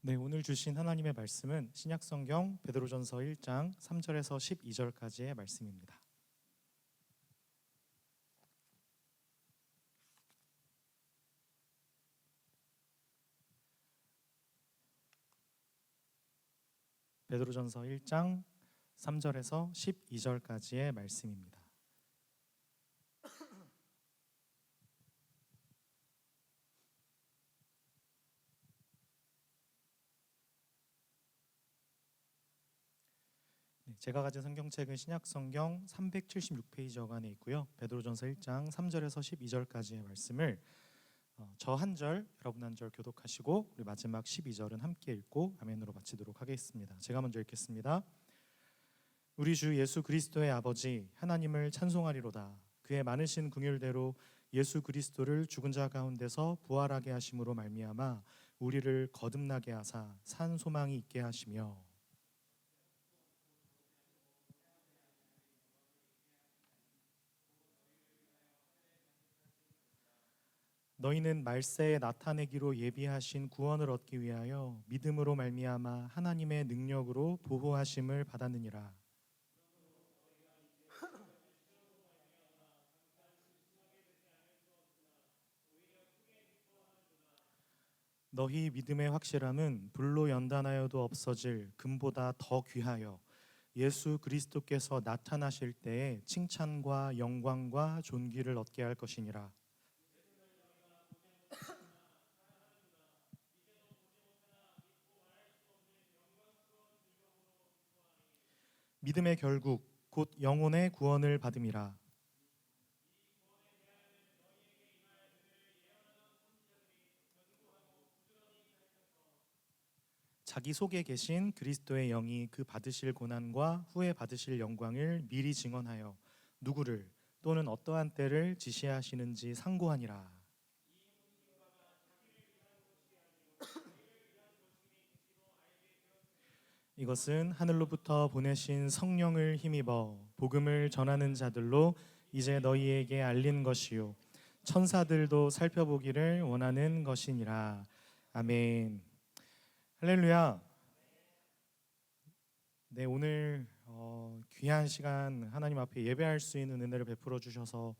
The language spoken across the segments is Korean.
네, 오늘 주신 하나님의 말씀은 신약성경 베드로전서 1장 3절에서 12절까지의 말씀입니다. 베드로전서 1장 3절에서 12절까지의 말씀입니다. 제가 가진 성경책은 신약성경 376페이지 어간에 있고요. 베드로전서 1장 3절에서 12절까지의 말씀을 저 한 절, 여러분 한 절 교독하시고 우리 마지막 12절은 함께 읽고 아멘으로 마치도록 하겠습니다. 제가 먼저 읽겠습니다. 우리 주 예수 그리스도의 아버지 하나님을 찬송하리로다. 그의 많으신 긍휼대로 예수 그리스도를 죽은 자 가운데서 부활하게 하심으로 말미암아 우리를 거듭나게 하사 산 소망이 있게 하시며 너희는 말세에 나타내기로 예비하신 구원을 얻기 위하여 믿음으로 말미암아 하나님의 능력으로 보호하심을 받았느니라. 너희 믿음의 확실함은 불로 연단하여도 없어질 금보다 더 귀하여 예수 그리스도께서 나타나실 때에 칭찬과 영광과 존귀를 얻게 할 것이니라. 믿음의 결국 곧 영혼의 구원을 받음이라. 자기 속에 계신 그리스도의 영이 그 받으실 고난과 후에 받으실 영광을 미리 증언하여 누구를 또는 어떠한 때를 지시하시는지 상고하니라. 이것은 하늘로부터 보내신 성령을 힘입어 복음을 전하는 자들로 이제 너희에게 알린 것이요 천사들도 살펴보기를 원하는 것이니라. 아멘. 할렐루야. 네, 오늘 귀한 시간 하나님 앞에 예배할 수 있는 은혜를 베풀어 주셔서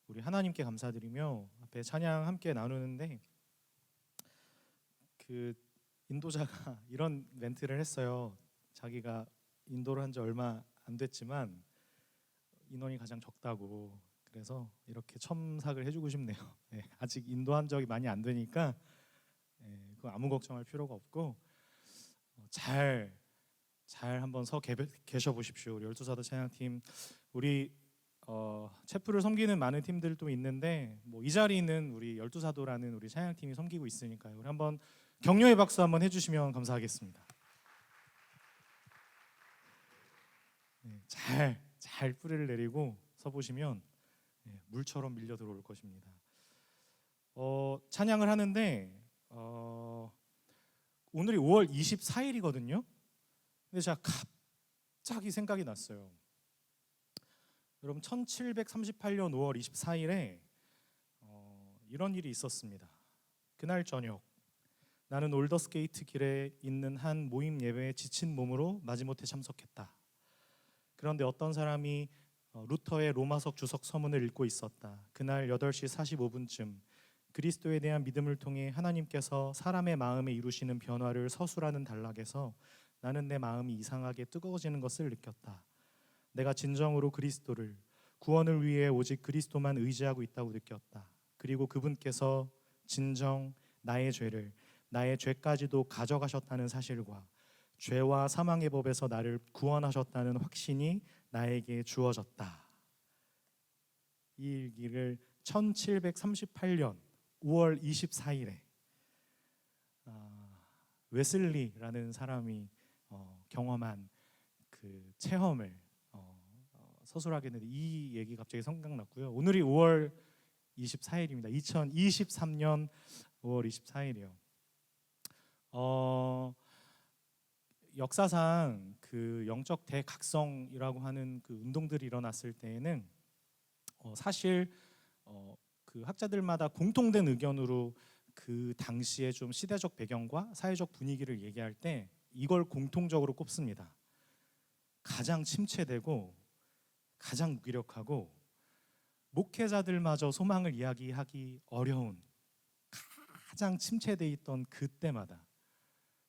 우리 하나님께 감사드리며 앞에 찬양 함께 나누는데 그 인도자가 이런 멘트를 했어요. 자기가 인도를 한 지 얼마 안 됐지만 인원이 가장 적다고. 그래서 이렇게 첨삭을 해주고 싶네요. 네, 아직 인도한 적이 많이 안 되니까 그거 아무 걱정할 필요가 없고 잘 한번 계셔 보십시오. 우리 열두사도 찬양팀 우리 체프를 섬기는 많은 팀들도 있는데 뭐 이 자리는 우리 열두사도라는 우리 찬양팀이 섬기고 있으니까요. 우리 한번 격려의 박수 한번 해주시면 감사하겠습니다. 네, 잘 뿌리를 내리고 서보시면 물처럼 밀려 들어올 것입니다. 찬양을 하는데 오늘이 5월 24일이거든요. 근데 제가 갑자기 생각이 났어요. 여러분 1738년 5월 24일에 이런 일이 있었습니다. 그날 저녁 나는 올더스게이트 길에 있는 한 모임 예배에 지친 몸으로 마지못해 참석했다. 그런데 어떤 사람이 루터의 로마석 주석 서문을 읽고 있었다. 그날 8시 45분쯤 그리스도에 대한 믿음을 통해 하나님께서 사람의 마음에 이루시는 변화를 서술하는 단락에서 나는 내 마음이 이상하게 뜨거워지는 것을 느꼈다. 내가 진정으로 그리스도를 구원을 위해 오직 그리스도만 의지하고 있다고 느꼈다. 그리고 그분께서 진정 나의 죄까지도 가져가셨다는 사실과 죄와 사망의 법에서 나를 구원하셨다는 확신이 나에게 주어졌다. 이 일기를 1738년 5월 24일에 웨슬리라는 사람이 경험한 그 체험을 서술하게 했는데 이 얘기 갑자기 생각났고요. 오늘이 5월 24일입니다. 2023년 5월 24일이요. 역사상 그 영적 대각성이라고 하는 그 운동들이 일어났을 때에는 사실 그 학자들마다 공통된 의견으로 그 당시의 좀 시대적 배경과 사회적 분위기를 얘기할 때 이걸 공통적으로 꼽습니다. 가장 침체되고 가장 무기력하고 목회자들마저 소망을 이야기하기 어려운 가장 침체돼 있던 그때마다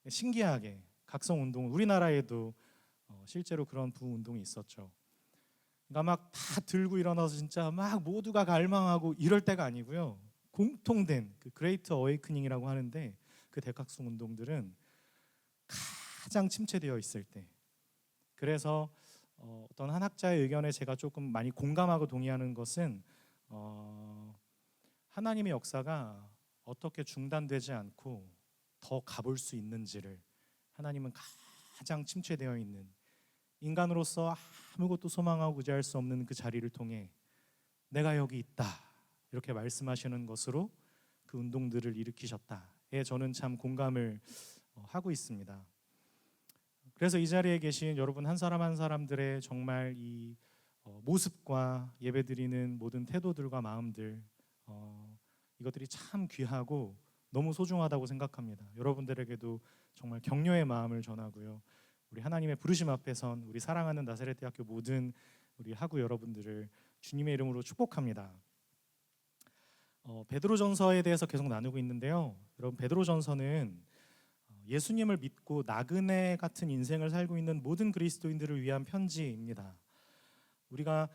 신기하게 각성운동, 우리나라에도 실제로 그런 부운동이 있었죠. 그러니까 막 다 들고 일어나서 진짜 막 모두가 갈망하고 이럴 때가 아니고요. 공통된 그 그레이트 어웨이크닝이라고 하는데 그 대각성 운동들은 가장 침체되어 있을 때, 그래서 어떤 한 학자의 의견에 제가 조금 많이 공감하고 동의하는 것은 하나님의 역사가 어떻게 중단되지 않고 더 가볼 수 있는지를, 하나님은 가장 침체되어 있는 인간으로서 아무것도 소망하고 의지할 수 없는 그 자리를 통해 내가 여기 있다 이렇게 말씀하시는 것으로 그 운동들을 일으키셨다에 저는 참 공감을 하고 있습니다. 그래서 이 자리에 계신 여러분 한 사람 한 사람들의 정말 이 모습과 예배드리는 모든 태도들과 마음들, 이것들이 참 귀하고 너무 소중하다고 생각합니다. 여러분들에게도 정말 격려의 마음을 전하고요. 우리 하나님의 부르심 앞에 선 우리 사랑하는 나사렛 대학교 모든 우리 학우 여러분들을 주님의 이름으로 축복합니다. 베드로전서에 대해서 계속 나누고 있는데요. 여러분, 베드로전서는 예수님을 믿고 나그네 같은 인생을 살고 있는 모든 그리스도인들을 위한 편지입니다. 우리가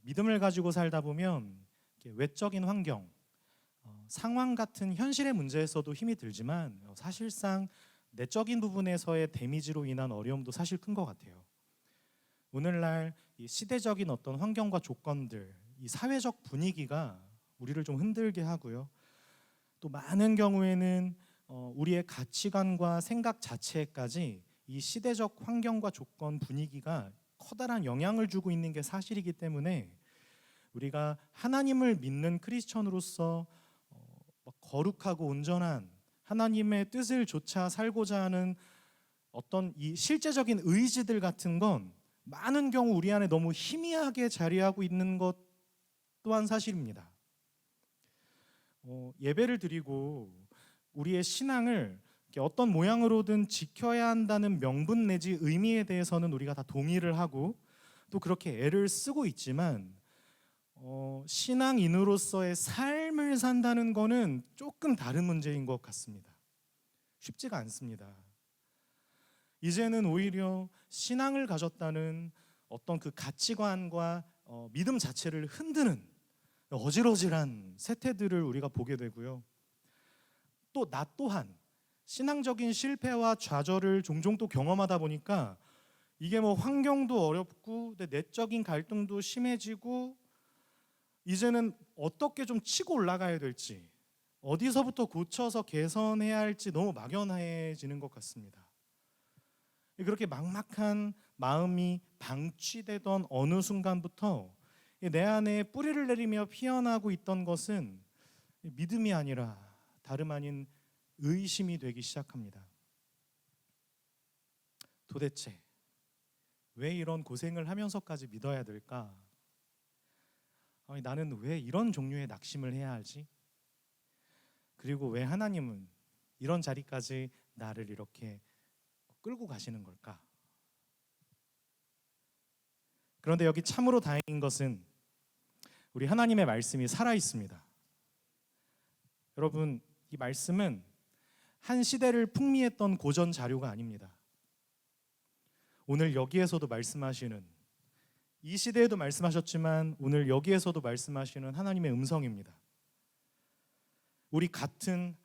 믿음을 가지고 살다 보면 외적인 환경, 상황 같은 현실의 문제에서도 힘이 들지만 사실상 내적인 부분에서의 데미지로 인한 어려움도 사실 큰 것 같아요. 오늘날 이 시대적인 어떤 환경과 조건들, 이 사회적 분위기가 우리를 좀 흔들게 하고요. 또 많은 경우에는 우리의 가치관과 생각 자체까지 이 시대적 환경과 조건 분위기가 커다란 영향을 주고 있는 게 사실이기 때문에 우리가 하나님을 믿는 크리스천으로서 거룩하고 온전한 하나님의 뜻을 조차 살고자 하는 어떤 이 실제적인 의지들 같은 건 많은 경우 우리 안에 너무 희미하게 자리하고 있는 것 또한 사실입니다. 예배를 드리고 우리의 신앙을 어떤 모양으로든 지켜야 한다는 명분 내지 의미에 대해서는 우리가 다 동의를 하고 또 그렇게 애를 쓰고 있지만 신앙인으로서의 삶을 산다는 거는 조금 다른 문제인 것 같습니다. 쉽지가 않습니다. 이제는 오히려 신앙을 가졌다는 어떤 그 가치관과 믿음 자체를 흔드는 어질어질한 세태들을 우리가 보게 되고요. 또 나 또한 신앙적인 실패와 좌절을 종종 또 경험하다 보니까 이게 뭐 환경도 어렵고 내적인 갈등도 심해지고 이제는 어떻게 좀 치고 올라가야 될지, 어디서부터 고쳐서 개선해야 할지 너무 막연해지는 것 같습니다. 그렇게 막막한 마음이 방치되던 어느 순간부터 내 안에 뿌리를 내리며 피어나고 있던 것은 믿음이 아니라 다름 아닌 의심이 되기 시작합니다. 도대체 왜 이런 고생을 하면서까지 믿어야 될까? 나는 왜 이런 종류의 낙심을 해야 하지? 그리고 왜 하나님은 이런 자리까지 나를 이렇게 끌고 가시는 걸까? 그런데 여기 참으로 다행인 것은 우리 하나님의 말씀이 살아 있습니다. 여러분, 이 말씀은 한 시대를 풍미했던 고전 자료가 아닙니다. 오늘 여기에서도 말씀하시는, 이 시대에도 말씀하셨지만 오늘 여기에서도 말씀하시는 하나님의 음성입니다. 우리 같은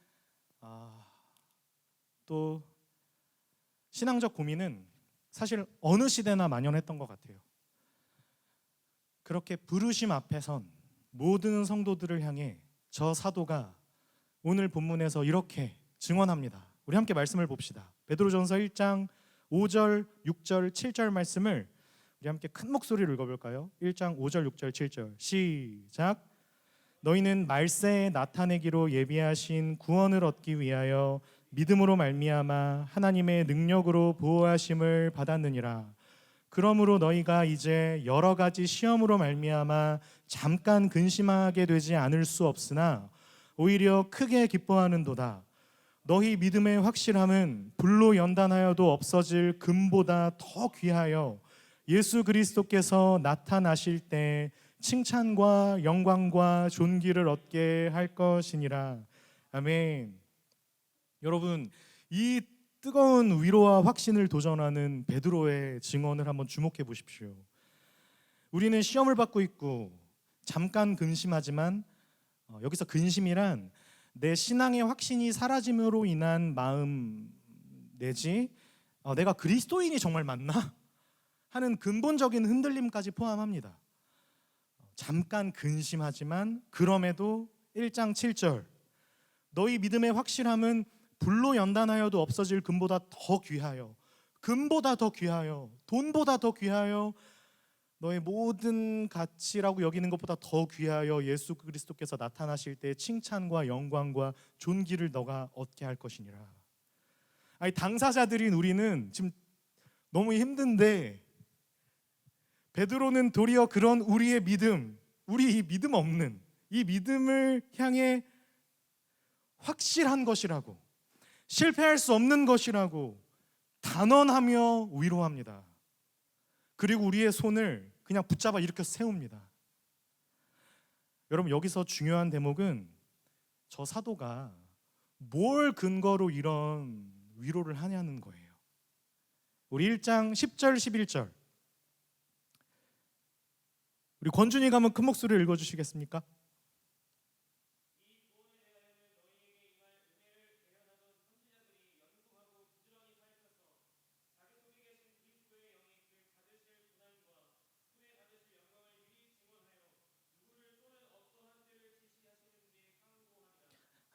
또 신앙적 고민은 사실 어느 시대나 만연했던 것 같아요. 그렇게 부르심 앞에 선 모든 성도들을 향해 저 사도가 오늘 본문에서 이렇게 증언합니다. 우리 함께 말씀을 봅시다. 베드로전서 1장 5절, 6절, 7절 말씀을 우리 함께 큰 목소리로 읽어볼까요? 1장 5절, 6절, 7절 시작. 너희는 말세에 나타내기로 예비하신 구원을 얻기 위하여 믿음으로 말미암아 하나님의 능력으로 보호하심을 받았느니라. 그러므로 너희가 이제 여러 가지 시험으로 말미암아 잠깐 근심하게 되지 않을 수 없으나 오히려 크게 기뻐하는도다. 너희 믿음의 확실함은 불로 연단하여도 없어질 금보다 더 귀하여 예수 그리스도께서 나타나실 때 칭찬과 영광과 존귀를 얻게 할 것이니라. 아멘. 여러분, 이 뜨거운 위로와 확신을 도전하는 베드로의 증언을 한번 주목해 보십시오. 우리는 시험을 받고 있고 잠깐 근심하지만 여기서 근심이란 내 신앙의 확신이 사라짐으로 인한 마음 내지 내가 그리스도인이 정말 맞나? 하는 근본적인 흔들림까지 포함합니다. 잠깐 근심하지만 그럼에도 1장 7절 너희 믿음의 확실함은 불로 연단하여도 없어질 금보다 더 귀하여, 금보다 더 귀하여, 돈보다 더 귀하여, 너의 모든 가치라고 여기는 것보다 더 귀하여 예수 그리스도께서 나타나실 때 칭찬과 영광과 존귀를 너가 얻게 할 것이니라. 아니, 당사자들인 우리는 지금 너무 힘든데 베드로는 도리어 그런 우리의 믿음, 우리 이 믿음 없는 이 믿음을 향해 확실한 것이라고, 실패할 수 없는 것이라고 단언하며 위로합니다. 그리고 우리의 손을 그냥 붙잡아 일으켜 세웁니다. 여러분, 여기서 중요한 대목은 저 사도가 뭘 근거로 이런 위로를 하냐는 거예요. 우리 1장 10절 11절 우리 권준이가 한번 큰 목소리로 읽어주시겠습니까?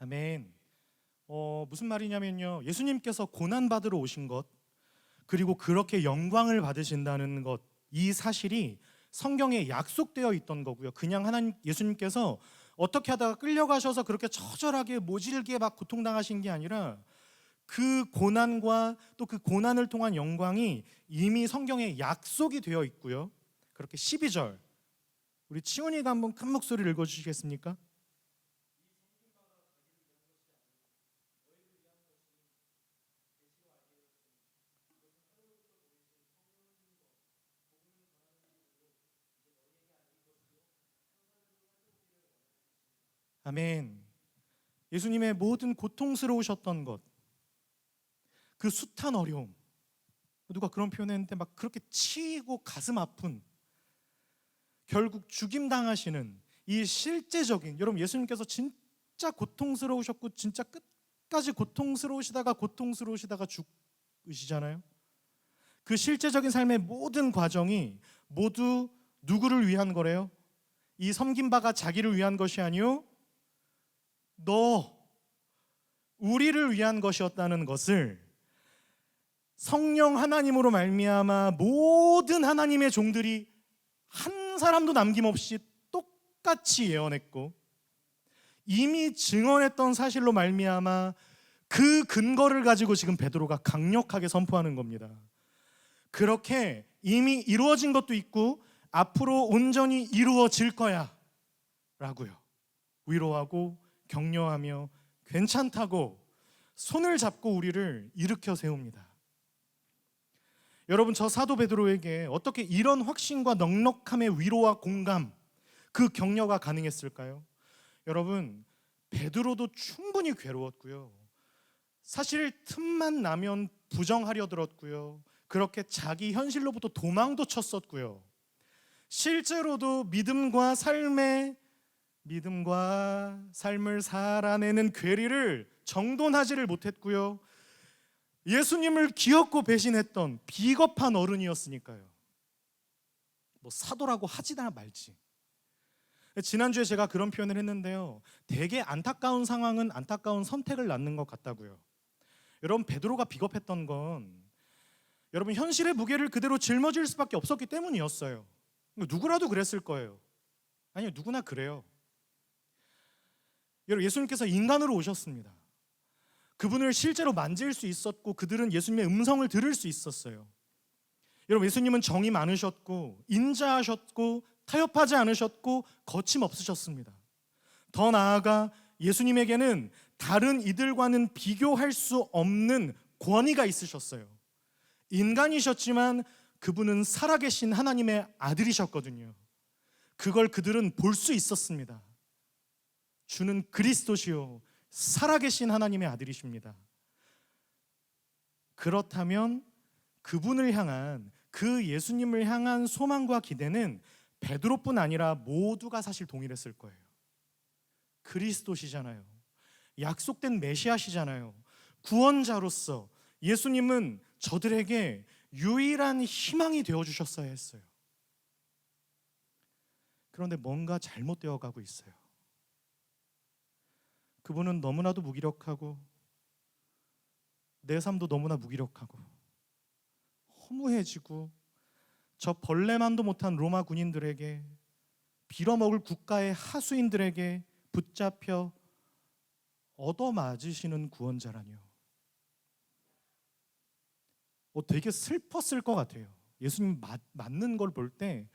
아멘. 무슨 말이냐면요, 예수님께서 고난받으러 오신 것, 그리고 그렇게 영광을 받으신다는 것, 이 사실이 성경에 약속되어 있던 거고요. 그냥 하나님, 예수님께서 어떻게 하다가 끌려가셔서 그렇게 처절하게 모질게 막 고통당하신 게 아니라 그 고난과 또 그 고난을 통한 영광이 이미 성경에 약속이 되어 있고요. 그렇게 12절 우리 치훈이가 한번 큰 목소리를 읽어주시겠습니까? 아멘. 예수님의 모든 고통스러우셨던 것, 그 숱한 어려움, 누가 그런 표현했는데 막 그렇게 치이고 가슴 아픈, 결국 죽임 당하시는 이 실제적인, 여러분 예수님께서 진짜 고통스러우셨고 진짜 끝까지 고통스러우시다가 죽으시잖아요. 그 실제적인 삶의 모든 과정이 모두 누구를 위한 거래요? 이 섬긴 바가 자기를 위한 것이 아니요 우리를 위한 것이었다는 것을 성령 하나님으로 말미암아 모든 하나님의 종들이 한 사람도 남김없이 똑같이 예언했고 이미 증언했던 사실로 말미암아 그 근거를 가지고 지금 베드로가 강력하게 선포하는 겁니다. 그렇게 이미 이루어진 것도 있고 앞으로 온전히 이루어질 거야 라고요. 위로하고 격려하며 괜찮다고 손을 잡고 우리를 일으켜 세웁니다. 여러분, 저 사도 베드로에게 어떻게 이런 확신과 넉넉함의 위로와 공감, 그 격려가 가능했을까요? 여러분, 베드로도 충분히 괴로웠고요. 사실 틈만 나면 부정하려 들었고요. 그렇게 자기 현실로부터 도망도 쳤었고요. 실제로도 믿음과 삶을 살아내는 괴리를 정돈하지를 못했고요. 예수님을 기었고 배신했던 비겁한 어른이었으니까요. 뭐 사도라고 하지나 말지. 지난주에 제가 그런 표현을 했는데요, 되게 안타까운 상황은 안타까운 선택을 낳는 것 같다고요. 여러분, 베드로가 비겁했던 건 여러분 현실의 무게를 그대로 짊어질 수밖에 없었기 때문이었어요. 누구라도 그랬을 거예요. 아니요, 누구나 그래요. 여러분, 예수님께서 인간으로 오셨습니다. 그분을 실제로 만질 수 있었고 그들은 예수님의 음성을 들을 수 있었어요. 여러분, 예수님은 정이 많으셨고 인자하셨고 타협하지 않으셨고 거침없으셨습니다. 더 나아가 예수님에게는 다른 이들과는 비교할 수 없는 권위가 있으셨어요. 인간이셨지만 그분은 살아계신 하나님의 아들이셨거든요. 그걸 그들은 볼 수 있었습니다. 주는 그리스도시요 살아계신 하나님의 아들이십니다. 그렇다면 그분을 향한, 그 예수님을 향한 소망과 기대는 베드로뿐 아니라 모두가 사실 동일했을 거예요. 그리스도시잖아요. 약속된 메시아시잖아요. 구원자로서 예수님은 저들에게 유일한 희망이 되어주셨어야 했어요. 그런데 뭔가 잘못되어 가고 있어요. 그분은 너무나도 무기력하고 내 삶도 너무나 무기력하고 허무해지고 저 벌레만도 못한 로마 군인들에게, 빌어먹을 국가의 하수인들에게 붙잡혀 얻어맞으시는 구원자라니요. 되게 슬펐을 것 같아요. 예수님 맞는 걸 볼 때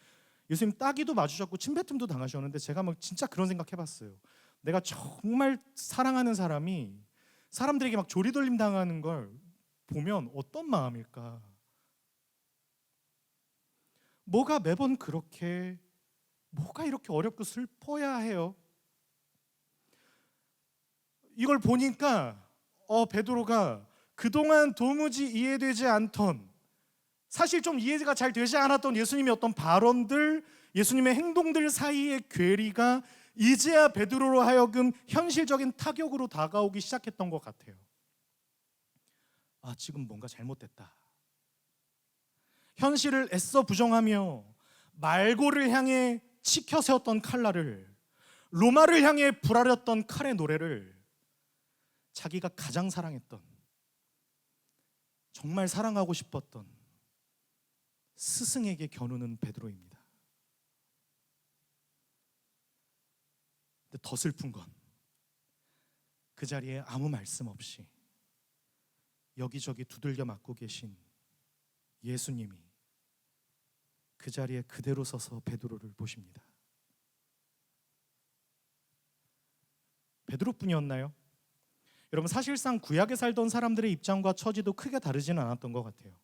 예수님 따기도 맞으셨고 침뱉음도 당하셨는데 제가 막 진짜 그런 생각 해봤어요. 내가 정말 사랑하는 사람이 사람들에게 막 조리돌림 당하는 걸 보면 어떤 마음일까? 뭐가 매번 그렇게, 뭐가 이렇게 어렵고 슬퍼야 해요? 이걸 보니까 베드로가 그동안 도무지 이해되지 않던, 사실 좀 이해가 잘 되지 않았던 예수님의 어떤 발언들, 예수님의 행동들 사이의 괴리가 이제야 베드로로 하여금 현실적인 타격으로 다가오기 시작했던 것 같아요. 지금 뭔가 잘못됐다. 현실을 애써 부정하며 말고를 향해 치켜 세웠던 칼날을, 로마를 향해 불아렸던 칼의 노래를 자기가 가장 사랑했던, 정말 사랑하고 싶었던 스승에게 겨누는 베드로입니다. 근데 더 슬픈 건 그 자리에 아무 말씀 없이 여기저기 두들겨 맞고 계신 예수님이 그 자리에 그대로 서서 베드로를 보십니다. 베드로뿐이었나요? 여러분, 사실상 구약에 살던 사람들의 입장과 처지도 크게 다르지는 않았던 것 같아요.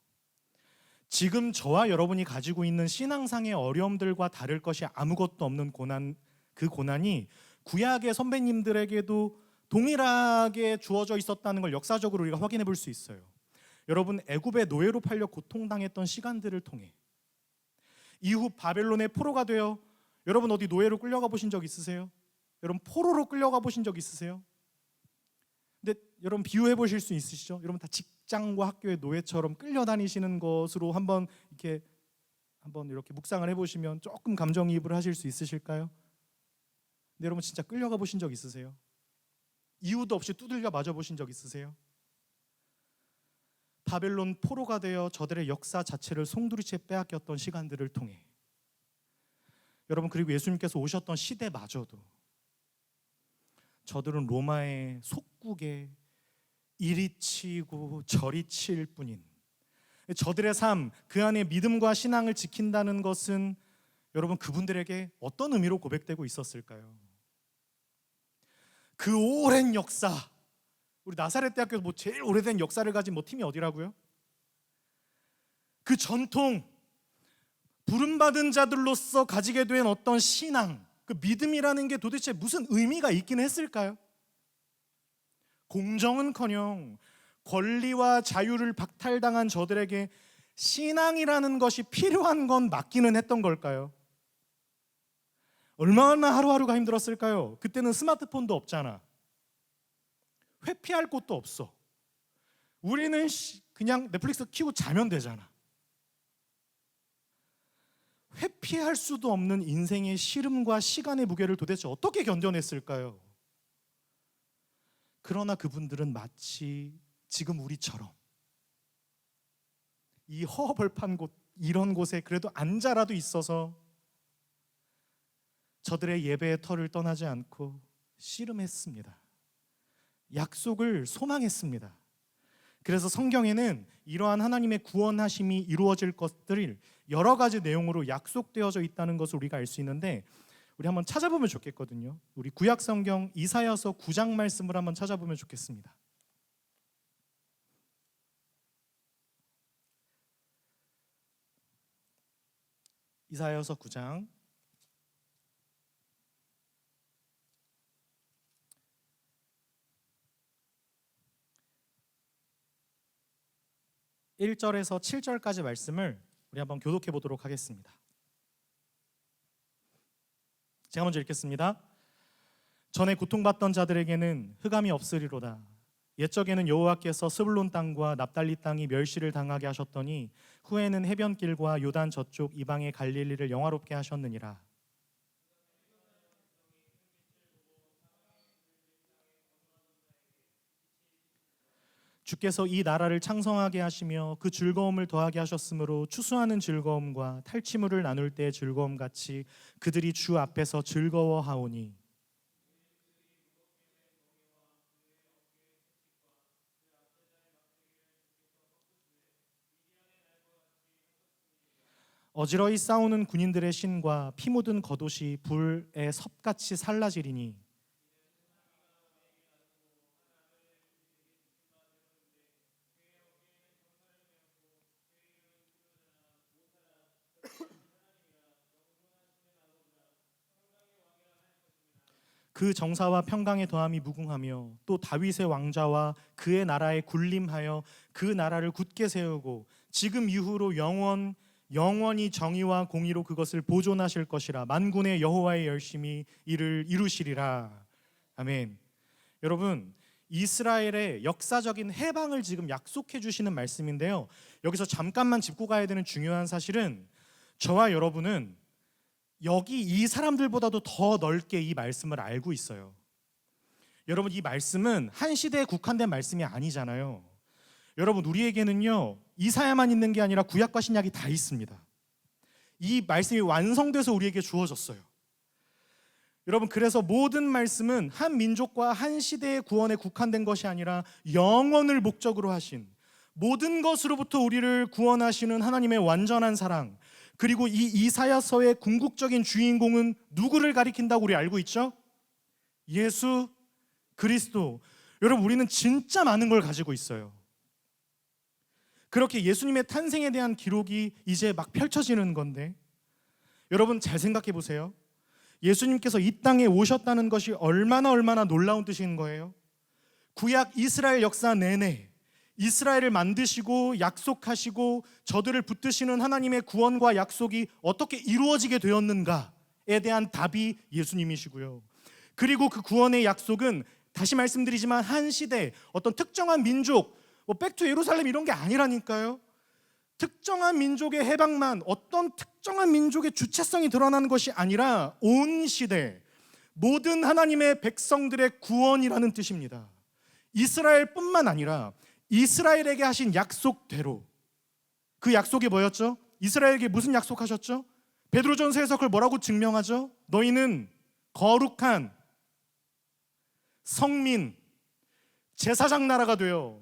지금 저와 여러분이 가지고 있는 신앙상의 어려움들과 다를 것이 아무것도 없는 고난, 그 고난이 구약의 선배님들에게도 동일하게 주어져 있었다는 걸 역사적으로 우리가 확인해 볼 수 있어요. 여러분, 애굽의 노예로 팔려 고통당했던 시간들을 통해, 이후 바벨론의 포로가 되어, 여러분 어디 노예로 끌려가 보신 적 있으세요? 여러분 포로로 끌려가 보신 적 있으세요? 근데 여러분 비유해 보실 수 있으시죠? 여러분 다 직장과 학교의 노예처럼 끌려다니시는 것으로 한번 이렇게 묵상을 해보시면 조금 감정이입을 하실 수 있으실까요? 근데 여러분 진짜 끌려가 보신 적 있으세요? 이유도 없이 두들겨 맞아 보신 적 있으세요? 바벨론 포로가 되어 저들의 역사 자체를 송두리째 빼앗겼던 시간들을 통해, 여러분 그리고 예수님께서 오셨던 시대마저도 저들은 로마의 속국에 이리 치고 저리 칠 뿐인, 저들의 삶, 그 안에 믿음과 신앙을 지킨다는 것은 여러분 그분들에게 어떤 의미로 고백되고 있었을까요? 그 오랜 역사, 우리 나사렛 대학교에서 제일 오래된 역사를 가진 팀이 어디라고요? 그 전통, 부름받은 자들로서 가지게 된 어떤 신앙, 그 믿음이라는 게 도대체 무슨 의미가 있긴 했을까요? 공정은커녕 권리와 자유를 박탈당한 저들에게 신앙이라는 것이 필요한 건 맞기는 했던 걸까요? 얼마나 하루하루가 힘들었을까요? 그때는 스마트폰도 없잖아. 회피할 곳도 없어. 우리는 그냥 넷플릭스 켜고 자면 되잖아. 회피할 수도 없는 인생의 시름과 시간의 무게를 도대체 어떻게 견뎌냈을까요? 그러나 그분들은 마치 지금 우리처럼 이 허허벌판 곳, 이런 곳에 그래도 앉아라도 있어서 저들의 예배의 터를 떠나지 않고 씨름했습니다. 약속을 소망했습니다. 그래서 성경에는 이러한 하나님의 구원하심이 이루어질 것들을 여러 가지 내용으로 약속되어져 있다는 것을 우리가 알 수 있는데, 우리 한번 찾아보면 좋겠거든요. 우리 구약 성경 이사야서 9장 말씀을 한번 찾아보면 좋겠습니다. 이사야서 9장 1절에서 7절까지 말씀을 우리 한번 교독해 보도록 하겠습니다. 제가 먼저 읽겠습니다. 전에 고통받던 자들에게는 흑암이 없으리로다. 옛적에는 여호와께서 스불론 땅과 납달리 땅이 멸시를 당하게 하셨더니 후에는 해변길과 요단 저쪽 이방의 갈릴리를 영화롭게 하셨느니라. 주께서 이 나라를 창성하게 하시며 그 즐거움을 더하게 하셨으므로 추수하는 즐거움과 탈취물을 나눌 때의 즐거움 같이 그들이 주 앞에서 즐거워하오니 어지러이 싸우는 군인들의 신과 피 묻은 겉옷이 불의 섭같이 살라지리니 그 정사와 평강의 더함이 무궁하며 또 다윗의 왕자와 그의 나라에 군림하여 그 나라를 굳게 세우고 지금 이후로 영원히 정의와 공의로 그것을 보존하실 것이라. 만군의 여호와의 열심히 이를 이루시리라. 아멘. 여러분, 이스라엘의 역사적인 해방을 지금 약속해 주시는 말씀인데요, 여기서 잠깐만 짚고 가야 되는 중요한 사실은 저와 여러분은 여기 이 사람들보다도 더 넓게 이 말씀을 알고 있어요. 여러분, 이 말씀은 한 시대에 국한된 말씀이 아니잖아요. 여러분, 우리에게는요 이사야만 있는 게 아니라 구약과 신약이 다 있습니다. 이 말씀이 완성돼서 우리에게 주어졌어요. 여러분, 그래서 모든 말씀은 한 민족과 한 시대의 구원에 국한된 것이 아니라 영원을 목적으로 하신, 모든 것으로부터 우리를 구원하시는 하나님의 완전한 사랑, 그리고 이 이사야서의 궁극적인 주인공은 누구를 가리킨다고 우리 알고 있죠? 예수 그리스도. 여러분, 우리는 진짜 많은 걸 가지고 있어요. 그렇게 예수님의 탄생에 대한 기록이 이제 막 펼쳐지는 건데, 여러분 잘 생각해 보세요. 예수님께서 이 땅에 오셨다는 것이 얼마나 놀라운 뜻인 거예요. 구약 이스라엘 역사 내내 이스라엘을 만드시고 약속하시고 저들을 붙드시는 하나님의 구원과 약속이 어떻게 이루어지게 되었는가에 대한 답이 예수님이시고요. 그리고 그 구원의 약속은 다시 말씀드리지만 한 시대, 어떤 특정한 민족, 백투 예루살렘 이런 게 아니라니까요. 특정한 민족의 해방만, 어떤 특정한 민족의 주체성이 드러나는 것이 아니라 온 시대 모든 하나님의 백성들의 구원이라는 뜻입니다. 이스라엘뿐만 아니라 이스라엘에게 하신 약속대로. 그 약속이 뭐였죠? 이스라엘에게 무슨 약속하셨죠? 베드로전서에서 그걸 뭐라고 증명하죠? 너희는 거룩한 성민, 제사장 나라가 되어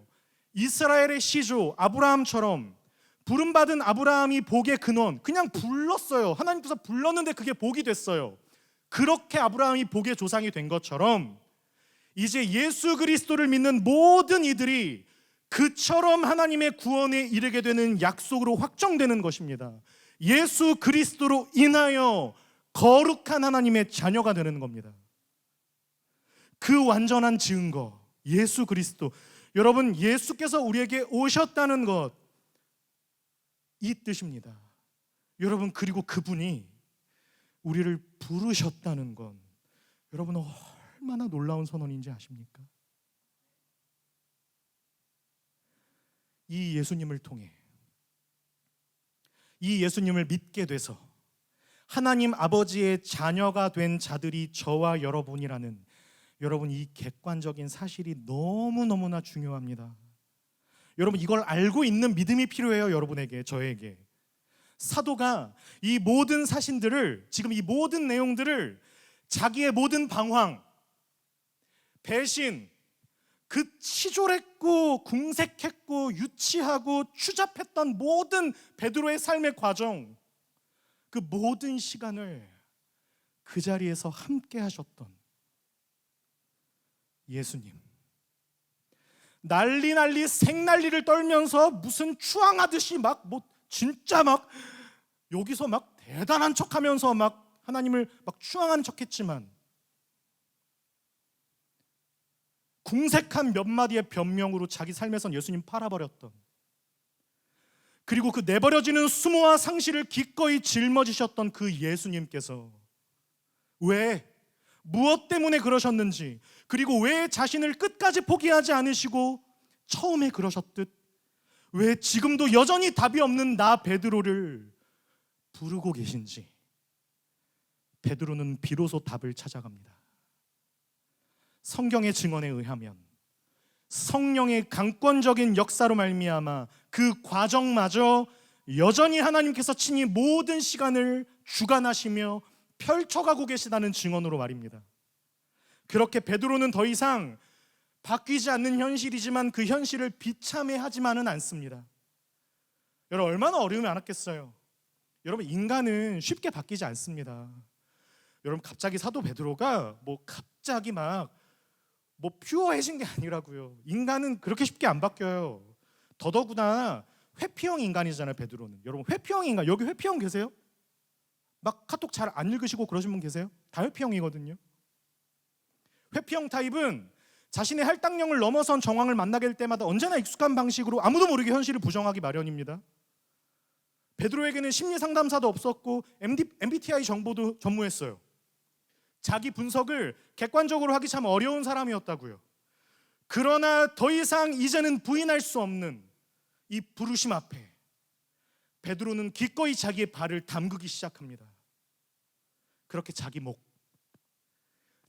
이스라엘의 시조 아브라함처럼, 부름받은 아브라함이 복의 근원, 그냥 불렀어요. 하나님께서 불렀는데 그게 복이 됐어요. 그렇게 아브라함이 복의 조상이 된 것처럼 이제 예수 그리스도를 믿는 모든 이들이 그처럼 하나님의 구원에 이르게 되는 약속으로 확정되는 것입니다. 예수 그리스도로 인하여 거룩한 하나님의 자녀가 되는 겁니다. 그 완전한 증거, 예수 그리스도. 여러분, 예수께서 우리에게 오셨다는 것, 이 뜻입니다. 여러분, 그리고 그분이 우리를 부르셨다는 건 여러분 얼마나 놀라운 선언인지 아십니까? 이 예수님을 통해, 이 예수님을 믿게 돼서 하나님 아버지의 자녀가 된 자들이 저와 여러분이라는, 여러분 이 객관적인 사실이 너무너무나 중요합니다. 여러분, 이걸 알고 있는 믿음이 필요해요. 여러분에게, 저에게. 사도가 이 모든 사신들을, 지금 이 모든 내용들을 자기의 모든 방황, 배신, 그 치졸했고 궁색했고 유치하고 추잡했던 모든 베드로의 삶의 과정, 그 모든 시간을 그 자리에서 함께 하셨던 예수님, 난리 생난리를 떨면서 무슨 추앙하듯이 진짜 여기서 대단한 척하면서 하나님을 추앙하는 척했지만 궁색한 몇 마디의 변명으로 자기 삶에선 예수님 팔아버렸던, 그리고 그 내버려지는 수모와 상실을 기꺼이 짊어지셨던 그 예수님께서 왜, 무엇 때문에 그러셨는지, 그리고 왜 자신을 끝까지 포기하지 않으시고 처음에 그러셨듯 왜 지금도 여전히 답이 없는 나 베드로를 부르고 계신지, 베드로는 비로소 답을 찾아갑니다. 성경의 증언에 의하면 성령의 강권적인 역사로 말미암아 그 과정마저 여전히 하나님께서 친히 모든 시간을 주관하시며 펼쳐가고 계시다는 증언으로 말입니다. 그렇게 베드로는 더 이상 바뀌지 않는 현실이지만 그 현실을 비참해하지만은 않습니다. 여러분, 얼마나 어려움이 많았겠어요. 여러분, 인간은 쉽게 바뀌지 않습니다. 여러분, 갑자기 사도 베드로가 갑자기 퓨어해진 게 아니라고요. 인간은 그렇게 쉽게 안 바뀌어요. 더더구나 회피형 인간이잖아요, 베드로는. 여러분, 회피형 인간, 여기 회피형 계세요? 카톡 잘 안 읽으시고 그러신 분 계세요? 다 회피형이거든요. 회피형 타입은 자신의 할당량을 넘어선 정황을 만나게 될 때마다 언제나 익숙한 방식으로 아무도 모르게 현실을 부정하기 마련입니다. 베드로에게는 심리상담사도 없었고 MBTI 정보도 전무했어요. 자기 분석을 객관적으로 하기 참 어려운 사람이었다고요. 그러나 더 이상 이제는 부인할 수 없는 이 부르심 앞에 베드로는 기꺼이 자기의 발을 담그기 시작합니다. 그렇게 자기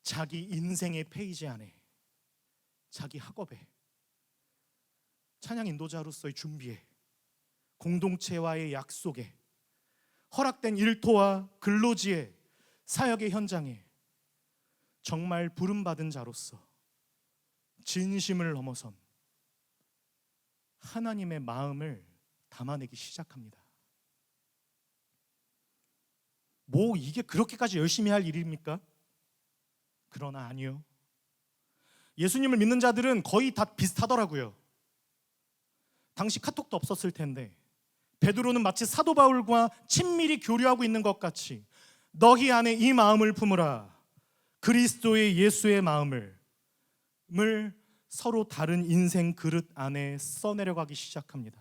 자기 인생의 페이지 안에, 자기 학업에, 찬양 인도자로서의 준비에, 공동체와의 약속에, 허락된 일터와 근로지에, 사역의 현장에 정말 부름받은 자로서 진심을 넘어선 하나님의 마음을 담아내기 시작합니다. 이게 그렇게까지 열심히 할 일입니까? 그러나 아니요. 예수님을 믿는 자들은 거의 다 비슷하더라고요. 당시 카톡도 없었을 텐데 베드로는 마치 사도 바울과 친밀히 교류하고 있는 것 같이 너희 안에 이 마음을 품으라, 그리스도의 예수의 마음을 서로 다른 인생 그릇 안에 써내려가기 시작합니다.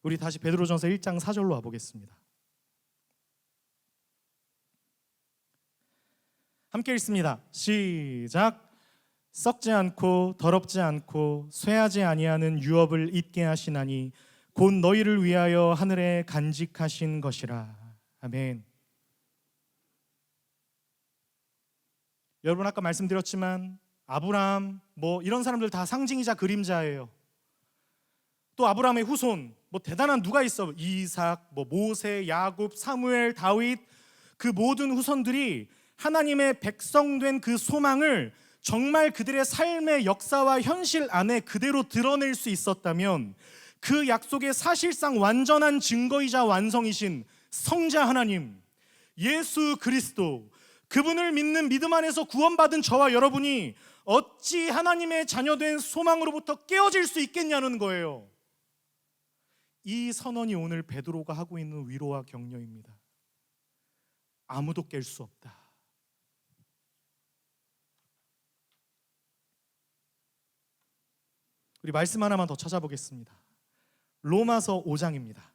우리 다시 베드로전서 1장 4절로 와보겠습니다. 함께 읽습니다. 시작. 썩지 않고 더럽지 않고 쇠하지 아니하는 유업을 잊게 하시나니 곧 너희를 위하여 하늘에 간직하신 것이라. 아멘. 여러분, 아까 말씀드렸지만 아브라함 이런 사람들 다 상징이자 그림자예요. 또 아브라함의 후손 대단한 누가 있어? 이삭, 모세, 야곱, 사무엘, 다윗, 그 모든 후손들이 하나님의 백성된 그 소망을 정말 그들의 삶의 역사와 현실 안에 그대로 드러낼 수 있었다면 그 약속의 사실상 완전한 증거이자 완성이신 성자 하나님, 예수 그리스도, 그분을 믿는 믿음 안에서 구원받은 저와 여러분이 어찌 하나님의 자녀된 소망으로부터 깨어질 수 있겠냐는 거예요. 이 선언이 오늘 베드로가 하고 있는 위로와 격려입니다. 아무도 깰 수 없다. 우리 말씀 하나만 더 찾아보겠습니다. 로마서 5장입니다.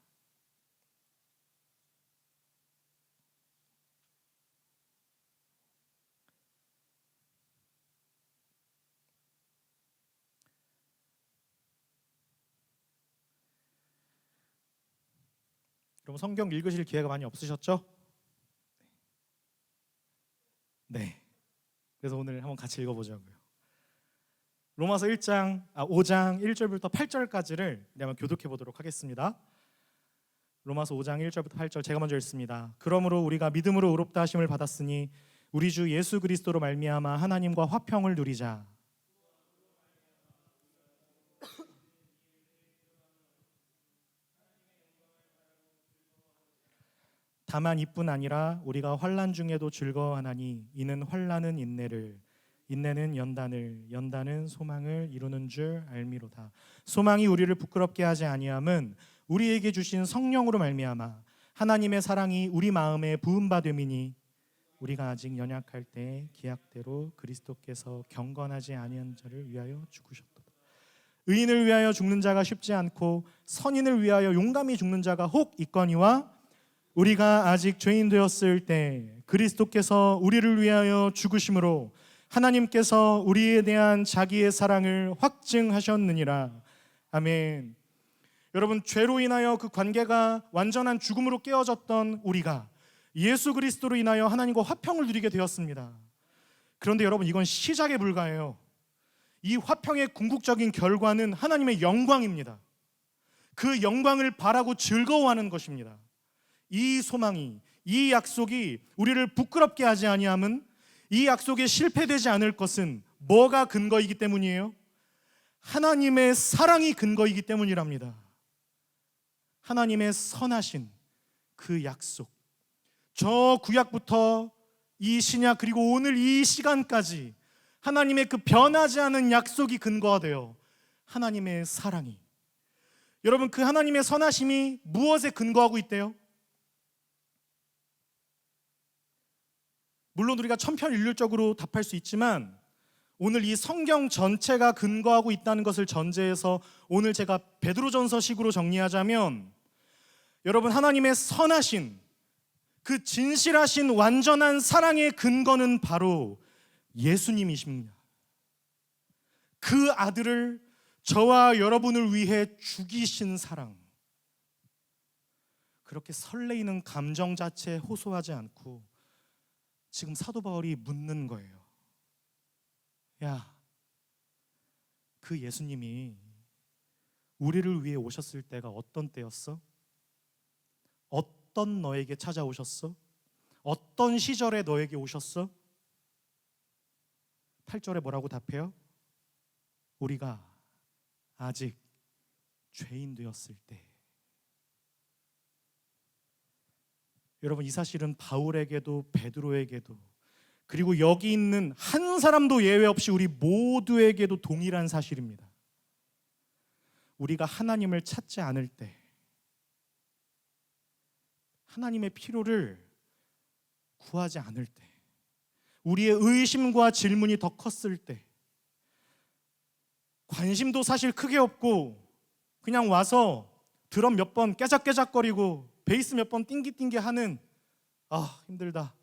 여러분, 성경 읽으실 기회가 많이 없으셨죠? 네. 그래서 오늘 한번 같이 읽어보자고요. 로마서 5장 1절부터 8절까지를 한번 교독해 보도록 하겠습니다. 로마서 5장 1절부터 8절 제가 먼저 읽습니다. 그러므로 우리가 믿음으로 의롭다 하심을 받았으니 우리 주 예수 그리스도로 말미암아 하나님과 화평을 누리자. 다만 이뿐 아니라 우리가 환난 중에도 즐거워하나니 이는 환난은 인내를, 인내는 연단을, 연단은 소망을 이루는 줄 알미로다. 소망이 우리를 부끄럽게 하지 아니함은 우리에게 주신 성령으로 말미암아 하나님의 사랑이 우리 마음에 부음받음이니 우리가 아직 연약할 때 기약대로 그리스도께서 경건하지 아니한 자를 위하여 죽으셨도다. 의인을 위하여 죽는 자가 쉽지 않고 선인을 위하여 용감히 죽는 자가 혹 있거니와 우리가 아직 죄인 되었을 때 그리스도께서 우리를 위하여 죽으심으로 하나님께서 우리에 대한 자기의 사랑을 확증하셨느니라. 아멘. 여러분, 죄로 인하여 그 관계가 완전한 죽음으로 깨어졌던 우리가 예수 그리스도로 인하여 하나님과 화평을 누리게 되었습니다. 그런데 여러분, 이건 시작에 불과해요. 이 화평의 궁극적인 결과는 하나님의 영광입니다. 그 영광을 바라고 즐거워하는 것입니다. 이 소망이, 이 약속이 우리를 부끄럽게 하지 아니함은 이 약속에 실패되지 않을 것은 뭐가 근거이기 때문이에요? 하나님의 사랑이 근거이기 때문이랍니다. 하나님의 선하신 그 약속, 저 구약부터 이 신약 그리고 오늘 이 시간까지 하나님의 그 변하지 않은 약속이 근거가 되어 하나님의 사랑이, 여러분, 그 하나님의 선하심이 무엇에 근거하고 있대요? 물론 우리가 천편일률적으로 답할 수 있지만 오늘 이 성경 전체가 근거하고 있다는 것을 전제해서 오늘 제가 베드로전서식으로 정리하자면, 여러분, 하나님의 선하신 그 진실하신 완전한 사랑의 근거는 바로 예수님이십니다. 그 아들을 저와 여러분을 위해 죽이신 사랑, 그렇게 설레이는 감정 자체에 호소하지 않고 지금 사도 바울이 묻는 거예요. 야, 그 예수님이 우리를 위해 오셨을 때가 어떤 때였어? 어떤 너에게 찾아오셨어? 어떤 시절에 너에게 오셨어? 8절에 뭐라고 답해요? 우리가 아직 죄인 되었을 때. 여러분, 이 사실은 바울에게도 베드로에게도 그리고 여기 있는 한 사람도 예외 없이 우리 모두에게도 동일한 사실입니다. 우리가 하나님을 찾지 않을 때, 하나님의 필요를 구하지 않을 때, 우리의 의심과 질문이 더 컸을 때, 관심도 사실 크게 없고 그냥 와서 드럼 몇 번 깨작깨작거리고 베이스 몇 번 띵기띵기 하는, 힘들다,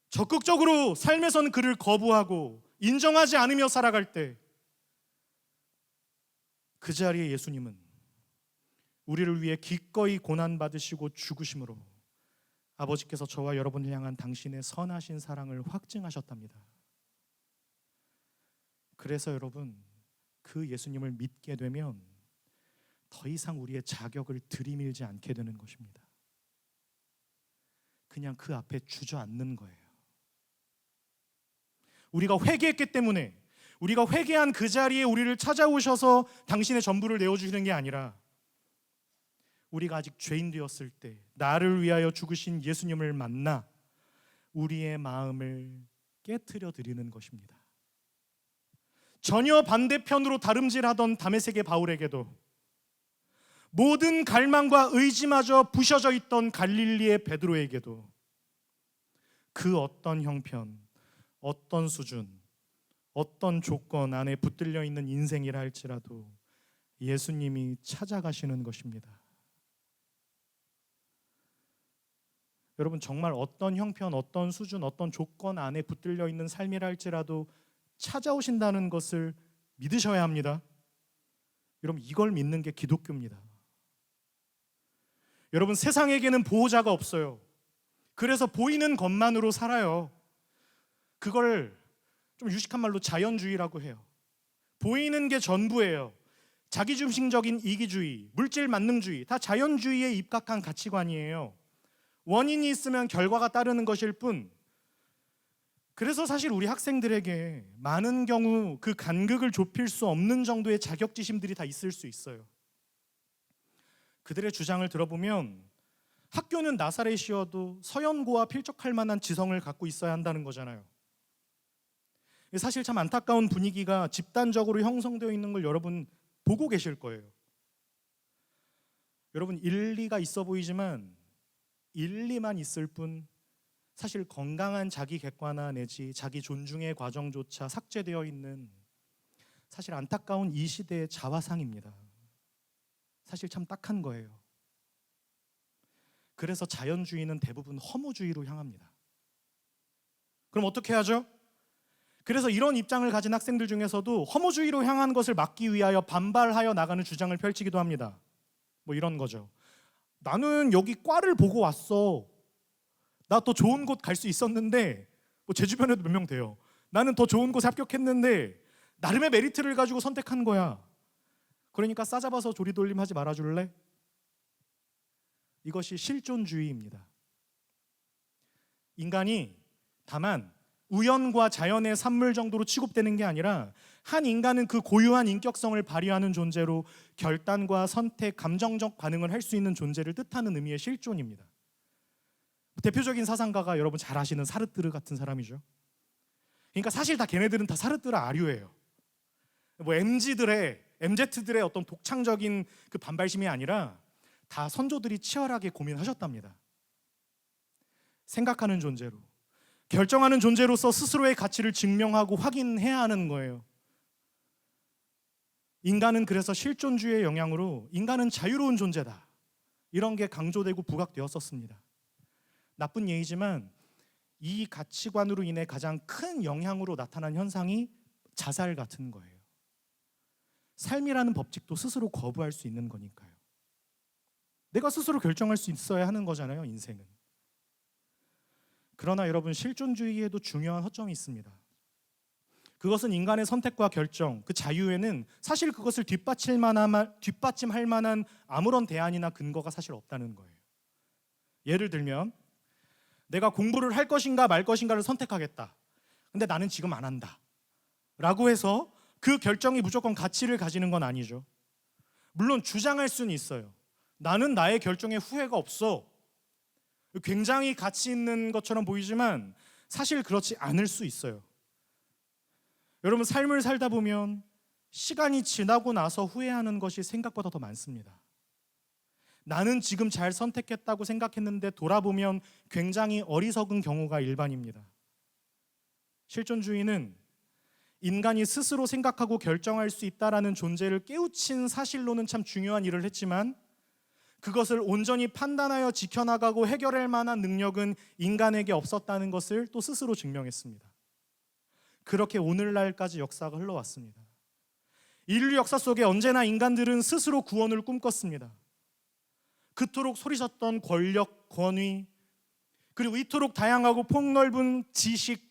적극적으로 삶에서는 그를 거부하고 인정하지 않으며 살아갈 때, 그 자리에 예수님은 우리를 위해 기꺼이 고난받으시고 죽으심으로 아버지께서 저와 여러분을 향한 당신의 선하신 사랑을 확증하셨답니다. 그래서 여러분, 그 예수님을 믿게 되면 더 이상 우리의 자격을 들이밀지 않게 되는 것입니다. 그냥 그 앞에 주저앉는 거예요. 우리가 회개했기 때문에, 우리가 회개한 그 자리에 우리를 찾아오셔서 당신의 전부를 내어주시는 게 아니라, 우리가 아직 죄인 되었을 때 나를 위하여 죽으신 예수님을 만나 우리의 마음을 깨트려 드리는 것입니다. 전혀 반대편으로 다름질하던 다메섹의 바울에게도, 모든 갈망과 의지마저 부셔져 있던 갈릴리의 베드로에게도 그 어떤 형편, 어떤 수준, 어떤 조건 안에 붙들려 있는 인생이라 할지라도 예수님이 찾아가시는 것입니다. 여러분, 정말 어떤 형편, 어떤 수준, 어떤 조건 안에 붙들려 있는 삶이라 할지라도 찾아오신다는 것을 믿으셔야 합니다. 여러분, 이걸 믿는 게 기독교입니다. 여러분, 세상에게는 보호자가 없어요. 그래서 보이는 것만으로 살아요. 그걸 좀 유식한 말로 자연주의라고 해요. 보이는 게 전부예요. 자기중심적인 이기주의, 물질 만능주의, 다 자연주의에 입각한 가치관이에요. 원인이 있으면 결과가 따르는 것일 뿐. 그래서 사실 우리 학생들에게 많은 경우 그 간극을 좁힐 수 없는 정도의 자격지심들이 다 있을 수 있어요. 그들의 주장을 들어보면 학교는 나사렛이어도 서연고와 필적할 만한 지성을 갖고 있어야 한다는 거잖아요. 사실 참 안타까운 분위기가 집단적으로 형성되어 있는 걸 여러분 보고 계실 거예요. 여러분, 일리가 있어 보이지만 일리만 있을 뿐 사실 건강한 자기 객관화 내지 자기 존중의 과정조차 삭제되어 있는 사실 안타까운 이 시대의 자화상입니다. 사실 참 딱한 거예요. 그래서 자연주의는 대부분 허무주의로 향합니다. 그럼 어떻게 하죠? 그래서 이런 입장을 가진 학생들 중에서도 허무주의로 향한 것을 막기 위하여 반발하여 나가는 주장을 펼치기도 합니다. 뭐 이런 거죠. 나는 여기 과를 보고 왔어. 나 더 좋은 곳 갈 수 있었는데, 뭐 제 주변에도 몇 명 돼요. 나는 더 좋은 곳에 합격했는데 나름의 메리트를 가지고 선택한 거야. 그러니까 싸잡아서 조리돌림 하지 말아줄래? 이것이 실존주의입니다. 인간이 다만 우연과 자연의 산물 정도로 취급되는 게 아니라 한 인간은 그 고유한 인격성을 발휘하는 존재로 결단과 선택, 감정적 반응을 할 수 있는 존재를 뜻하는 의미의 실존입니다. 대표적인 사상가가 여러분 잘 아시는 사르트르 같은 사람이죠. 그러니까 사실 다 걔네들은 다 사르트르 아류예요. 뭐 MZ들의 어떤 독창적인 그 반발심이 아니라 다 선조들이 치열하게 고민하셨답니다. 생각하는 존재로, 결정하는 존재로서 스스로의 가치를 증명하고 확인해야 하는 거예요. 인간은 그래서 실존주의의 영향으로 인간은 자유로운 존재다, 이런 게 강조되고 부각되었었습니다. 나쁜 예이지만 이 가치관으로 인해 가장 큰 영향으로 나타난 현상이 자살 같은 거예요. 삶이라는 법칙도 스스로 거부할 수 있는 거니까요. 내가 스스로 결정할 수 있어야 하는 거잖아요, 인생은. 그러나 여러분, 실존주의에도 중요한 허점이 있습니다. 그것은 인간의 선택과 결정, 그 자유에는 사실 그것을 뒷받침할 만한 아무런 대안이나 근거가 사실 없다는 거예요. 예를 들면 내가 공부를 할 것인가 말 것인가를 선택하겠다. 근데 나는 지금 안 한다 라고 해서 그 결정이 무조건 가치를 가지는 건 아니죠. 물론 주장할 수는 있어요. 나는 나의 결정에 후회가 없어. 굉장히 가치 있는 것처럼 보이지만 사실 그렇지 않을 수 있어요. 여러분, 삶을 살다 보면 시간이 지나고 나서 후회하는 것이 생각보다 더 많습니다. 나는 지금 잘 선택했다고 생각했는데 돌아보면 굉장히 어리석은 경우가 일반입니다. 실존주의는 인간이 스스로 생각하고 결정할 수 있다라는 존재를 깨우친 사실로는 참 중요한 일을 했지만 그것을 온전히 판단하여 지켜나가고 해결할 만한 능력은 인간에게 없었다는 것을 또 스스로 증명했습니다. 그렇게 오늘날까지 역사가 흘러왔습니다. 인류 역사 속에 언제나 인간들은 스스로 구원을 꿈꿨습니다. 그토록 소리쳤던 권력, 권위, 그리고 이토록 다양하고 폭넓은 지식,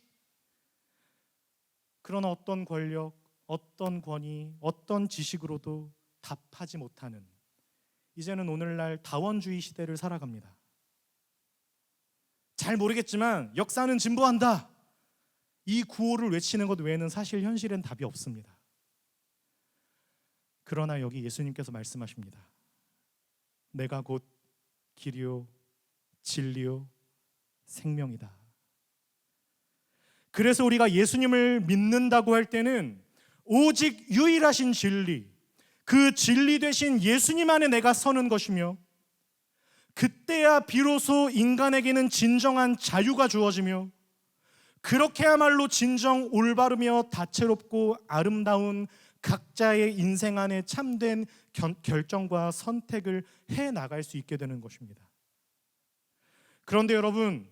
그러나 어떤 권력, 어떤 권위, 어떤 지식으로도 답하지 못하는, 이제는 오늘날 다원주의 시대를 살아갑니다. 잘 모르겠지만 역사는 진보한다, 이 구호를 외치는 것 외에는 사실 현실엔 답이 없습니다. 그러나 여기 예수님께서 말씀하십니다. 내가 곧 길이요 진리요 생명이다. 그래서 우리가 예수님을 믿는다고 할 때는 오직 유일하신 진리, 그 진리 되신 예수님 안에 내가 서는 것이며, 그때야 비로소 인간에게는 진정한 자유가 주어지며, 그렇게야말로 진정 올바르며 다채롭고 아름다운 각자의 인생 안에 참된 결정과 선택을 해나갈 수 있게 되는 것입니다. 그런데 여러분,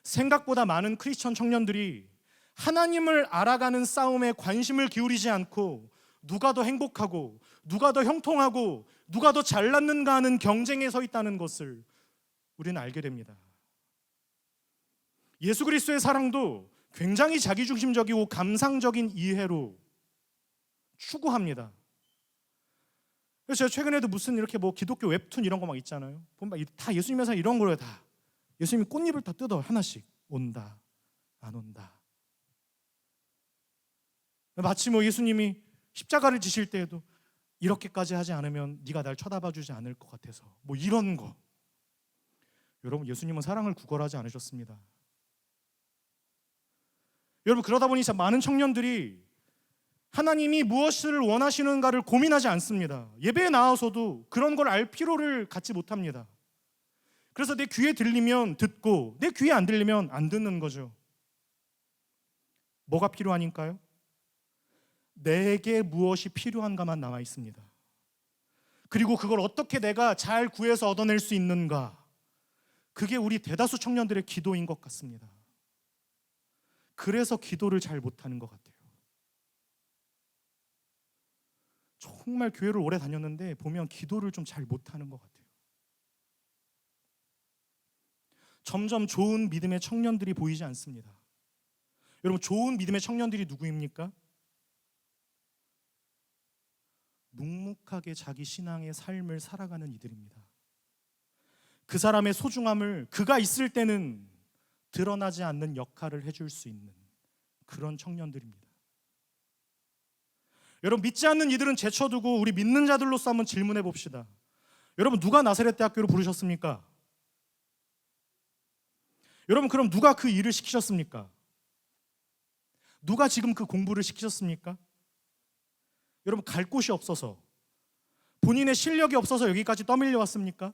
생각보다 많은 크리스천 청년들이 하나님을 알아가는 싸움에 관심을 기울이지 않고 누가 더 행복하고 누가 더 형통하고 누가 더 잘났는가 하는 경쟁에 서 있다는 것을 우리는 알게 됩니다. 예수 그리스도의 사랑도 굉장히 자기중심적이고 감상적인 이해로 추구합니다. 그래서 제가 최근에도 무슨 이렇게 뭐 기독교 웹툰 이런 거 막 있잖아요. 보면 다 예수님의 사랑 이런 거예요. 다 예수님이 꽃잎을 다 뜯어 하나씩, 온다 안 온다. 마치 뭐 예수님이 십자가를 지실 때에도 이렇게까지 하지 않으면 네가 날 쳐다봐 주지 않을 것 같아서, 뭐 이런 거. 여러분, 예수님은 사랑을 구걸하지 않으셨습니다. 여러분, 그러다 보니 많은 청년들이 하나님이 무엇을 원하시는가를 고민하지 않습니다. 예배에 나와서도 그런 걸 알 필요를 갖지 못합니다. 그래서 내 귀에 들리면 듣고 내 귀에 안 들리면 안 듣는 거죠. 뭐가 필요하니까요? 내게 무엇이 필요한가만 남아 있습니다. 그리고 그걸 어떻게 내가 잘 구해서 얻어낼 수 있는가, 그게 우리 대다수 청년들의 기도인 것 같습니다. 그래서 기도를 잘 못하는 것 같아요. 정말 교회를 오래 다녔는데 보면 기도를 좀 잘 못하는 것 같아요. 점점 좋은 믿음의 청년들이 보이지 않습니다. 여러분, 좋은 믿음의 청년들이 누구입니까? 묵묵하게 자기 신앙의 삶을 살아가는 이들입니다. 그 사람의 소중함을 그가 있을 때는 드러나지 않는 역할을 해줄 수 있는 그런 청년들입니다. 여러분, 믿지 않는 이들은 제쳐두고 우리 믿는 자들로서 한번 질문해 봅시다. 여러분, 누가 나사렛 대학교로 부르셨습니까? 여러분, 그럼 누가 그 일을 시키셨습니까? 누가 지금 그 공부를 시키셨습니까? 여러분, 갈 곳이 없어서, 본인의 실력이 없어서 여기까지 떠밀려 왔습니까?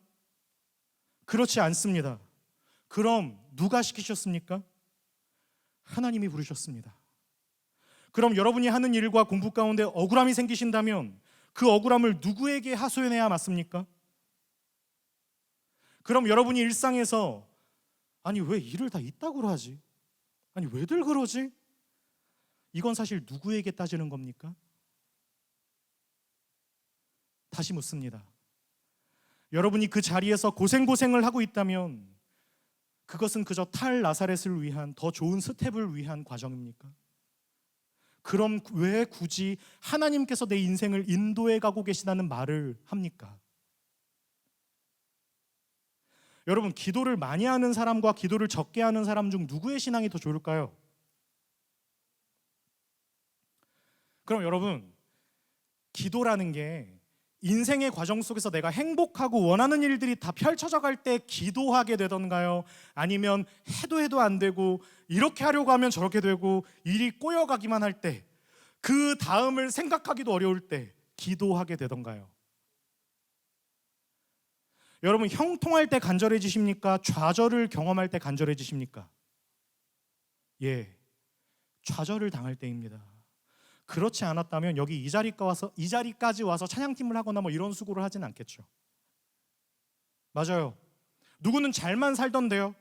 그렇지 않습니다. 그럼 누가 시키셨습니까? 하나님이 부르셨습니다. 그럼 여러분이 하는 일과 공부 가운데 억울함이 생기신다면 그 억울함을 누구에게 하소연해야 맞습니까? 그럼 여러분이 일상에서 아니 왜 일을 다 이따구로 하지? 아니 왜들 그러지? 이건 사실 누구에게 따지는 겁니까? 다시 묻습니다. 여러분이 그 자리에서 고생을 하고 있다면 그것은 그저 탈 나사렛을 위한 더 좋은 스텝을 위한 과정입니까? 그럼 왜 굳이 하나님께서 내 인생을 인도해 가고 계시다는 말을 합니까? 여러분, 기도를 많이 하는 사람과 기도를 적게 하는 사람 중 누구의 신앙이 더 좋을까요? 그럼 여러분, 기도라는 게 인생의 과정 속에서 내가 행복하고 원하는 일들이 다 펼쳐져 갈 때 기도하게 되던가요? 아니면 해도 안 되고 이렇게 하려고 하면 저렇게 되고 일이 꼬여가기만 할 때, 그 다음을 생각하기도 어려울 때 기도하게 되던가요? 여러분, 형통할 때 간절해지십니까? 좌절을 경험할 때 간절해지십니까? 예, 좌절을 당할 때입니다. 그렇지 않았다면 여기 이 자리까지 와서 찬양팀을 하거나 뭐 이런 수고를 하진 않겠죠. 맞아요. 누구는 잘만 살던데요.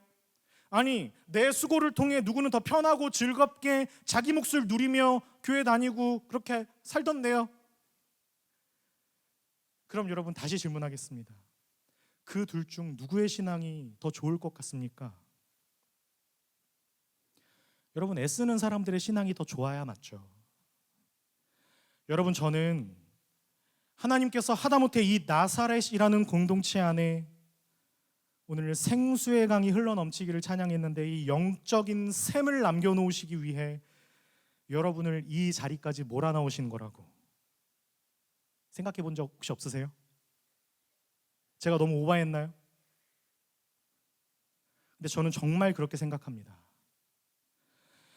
아니, 내 수고를 통해 누구는 더 편하고 즐겁게 자기 몫을 누리며 교회 다니고 그렇게 살던데요. 그럼 여러분, 다시 질문하겠습니다. 그 둘 중 누구의 신앙이 더 좋을 것 같습니까? 여러분, 애쓰는 사람들의 신앙이 더 좋아야 맞죠. 여러분, 저는 하나님께서 하다못해 이 나사렛이라는 공동체 안에 오늘 생수의 강이 흘러넘치기를 찬양했는데 이 영적인 샘을 남겨놓으시기 위해 여러분을 이 자리까지 몰아넣으신 거라고 생각해 본 적 혹시 없으세요? 제가 너무 오바했나요? 근데 저는 정말 그렇게 생각합니다.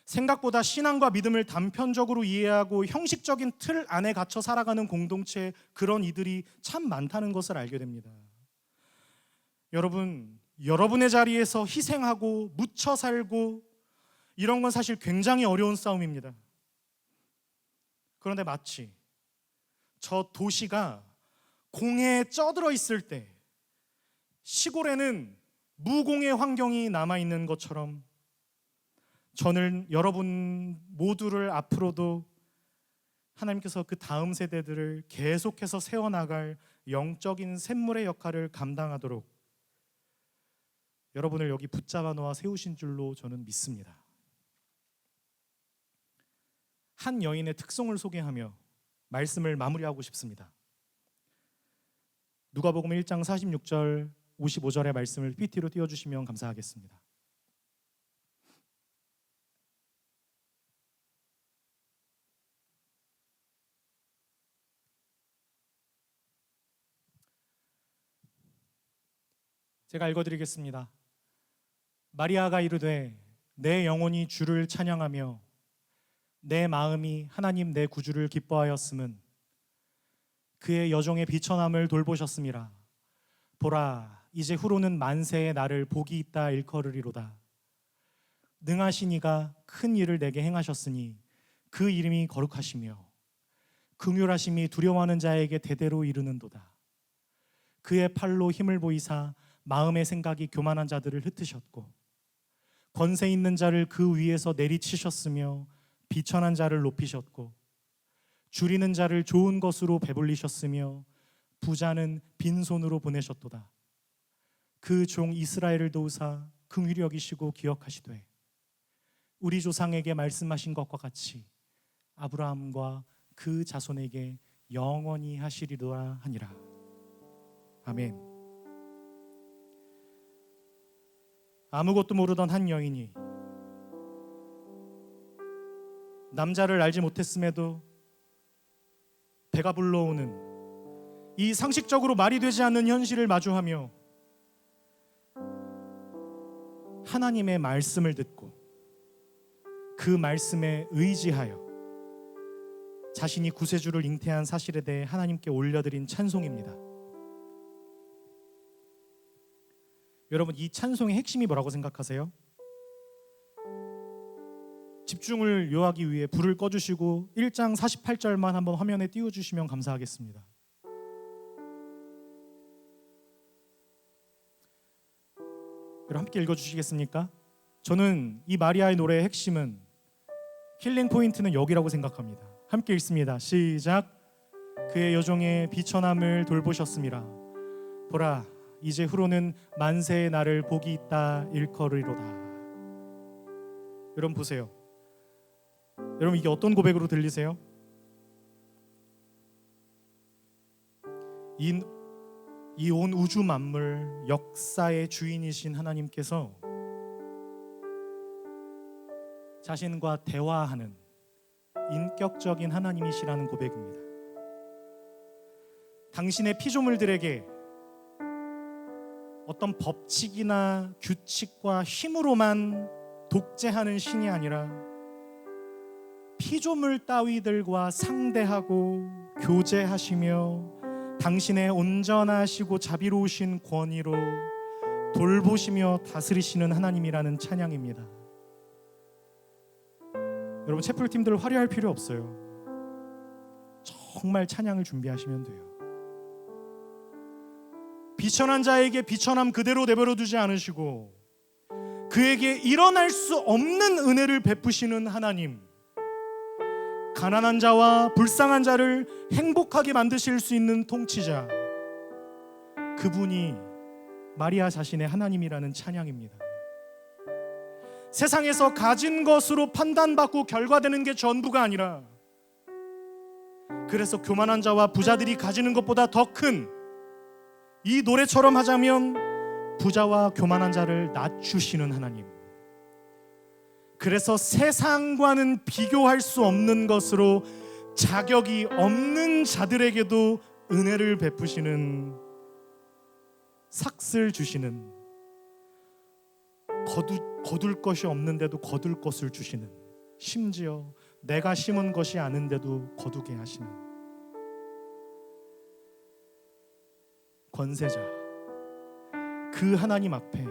생각보다 신앙과 믿음을 단편적으로 이해하고 형식적인 틀 안에 갇혀 살아가는 공동체, 그런 이들이 참 많다는 것을 알게 됩니다. 여러분, 여러분의 자리에서 희생하고 묻혀 살고 이런 건 사실 굉장히 어려운 싸움입니다. 그런데 마치 저 도시가 공해에 쪄들어 있을 때 시골에는 무공의 환경이 남아있는 것처럼 저는 여러분 모두를 앞으로도 하나님께서 그 다음 세대들을 계속해서 세워나갈 영적인 샘물의 역할을 감당하도록 여러분을 여기 붙잡아 놓아 세우신 줄로 저는 믿습니다. 한 여인의 특성을 소개하며 말씀을 마무리하고 싶습니다. 누가복음 1장 46절 55절의 말씀을 PPT로 띄워주시면 감사하겠습니다. 제가 읽어드리겠습니다. 마리아가 이르되 내 영혼이 주를 찬양하며 내 마음이 하나님 내 구주를 기뻐하였음은 그의 여종의 비천함을 돌보셨음이라. 보라, 이제 후로는 만세의 나를 복이 있다 일컬으리로다. 능하신 이가 큰 일을 내게 행하셨으니 그 이름이 거룩하시며 긍휼하심이 두려워하는 자에게 대대로 이르는도다. 그의 팔로 힘을 보이사 마음의 생각이 교만한 자들을 흩으셨고 권세 있는 자를 그 위에서 내리치셨으며 비천한 자를 높이셨고 줄이는 자를 좋은 것으로 배불리셨으며 부자는 빈손으로 보내셨도다. 그 종 이스라엘을 도우사 긍휼히 여기시고 기억하시되 우리 조상에게 말씀하신 것과 같이 아브라함과 그 자손에게 영원히 하시리로라 하니라. 아멘. 아무것도 모르던 한 여인이 남자를 알지 못했음에도 배가 불러오는 이 상식적으로 말이 되지 않는 현실을 마주하며 하나님의 말씀을 듣고 그 말씀에 의지하여 자신이 구세주를 잉태한 사실에 대해 하나님께 올려드린 찬송입니다. 여러분, 이 찬송의 핵심이 뭐라고 생각하세요? 집중을 요하기 위해 불을 꺼주시고 1장 48절만 한번 화면에 띄워주시면 감사하겠습니다. 여러분 함께 읽어주시겠습니까? 저는 이 마리아의 노래의 핵심은, 킬링 포인트는 여기라고 생각합니다. 함께 읽습니다. 시작. 그의 여종의 비천함을 돌보셨음이라. 보라, 이제 후로는 만세의 나를 복이 있다 일컬으리로다. 여러분 보세요. 여러분 이게 어떤 고백으로 들리세요? 이 온 우주 만물 역사의 주인이신 하나님께서 자신과 대화하는 인격적인 하나님이시라는 고백입니다. 당신의 피조물들에게 어떤 법칙이나 규칙과 힘으로만 독재하는 신이 아니라 피조물 따위들과 상대하고 교제하시며 당신의 온전하시고 자비로우신 권위로 돌보시며 다스리시는 하나님이라는 찬양입니다. 여러분 채플팀들 화려할 필요 없어요. 정말 찬양을 준비하시면 돼요. 비천한 자에게 비천함 그대로 내버려 두지 않으시고 그에게 일어날 수 없는 은혜를 베푸시는 하나님, 가난한 자와 불쌍한 자를 행복하게 만드실 수 있는 통치자, 그분이 마리아 자신의 하나님이라는 찬양입니다. 세상에서 가진 것으로 판단받고 결과되는 게 전부가 아니라, 그래서 교만한 자와 부자들이 가지는 것보다 더 큰, 이 노래처럼 하자면 부자와 교만한 자를 낮추시는 하나님, 그래서 세상과는 비교할 수 없는 것으로 자격이 없는 자들에게도 은혜를 베푸시는, 삭슬 주시는, 거둘 것이 없는데도 거둘 것을 주시는, 심지어 내가 심은 것이 아닌데도 거두게 하시는 권세자, 그 하나님 앞에,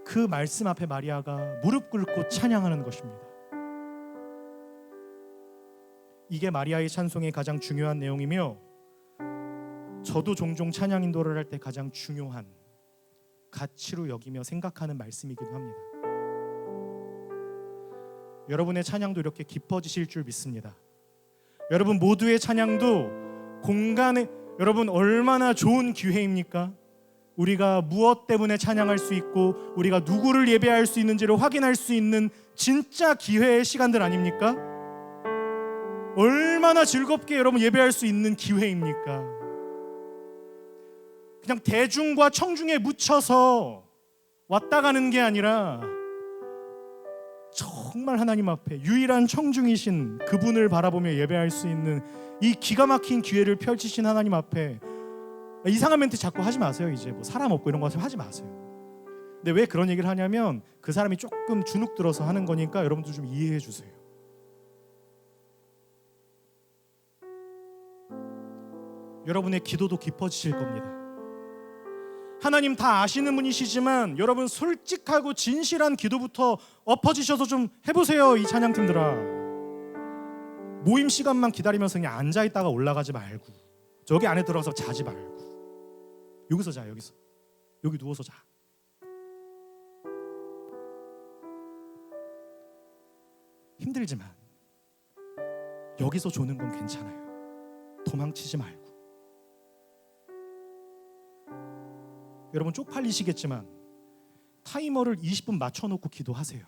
그 말씀 앞에 마리아가 무릎 꿇고 찬양하는 것입니다. 이게 마리아의 찬송의 가장 중요한 내용이며, 저도 종종 찬양 인도를 할 때 가장 중요한 가치로 여기며 생각하는 말씀이기도 합니다. 여러분의 찬양도 이렇게 깊어지실 줄 믿습니다. 여러분 모두의 찬양도 공간에, 여러분 얼마나 좋은 기회입니까? 우리가 무엇 때문에 찬양할 수 있고 우리가 누구를 예배할 수 있는지를 확인할 수 있는 진짜 기회의 시간들 아닙니까? 얼마나 즐겁게 여러분 예배할 수 있는 기회입니까? 그냥 대중과 청중에 묻혀서 왔다 가는 게 아니라 정말 하나님 앞에 유일한 청중이신 그분을 바라보며 예배할 수 있는 이 기가 막힌 기회를 펼치신 하나님 앞에, 이상한 멘트 자꾸 하지 마세요. 이제 뭐 사람 없고 이런 거 하지 마세요. 근데 왜 그런 얘기를 하냐면 그 사람이 조금 주눅 들어서 하는 거니까 여러분들 좀 이해해 주세요. 여러분의 기도도 깊어지실 겁니다. 하나님 다 아시는 분이시지만 여러분 솔직하고 진실한 기도부터 엎어지셔서 좀 해보세요. 이 찬양팀들아, 모임 시간만 기다리면서 그냥 앉아있다가 올라가지 말고, 저기 안에 들어가서 자지 말고, 여기서 자. 여기 누워서 자. 힘들지만 여기서 조는 건 괜찮아요. 도망치지 말고. 여러분 쪽팔리시겠지만 타이머를 20분 맞춰놓고 기도하세요.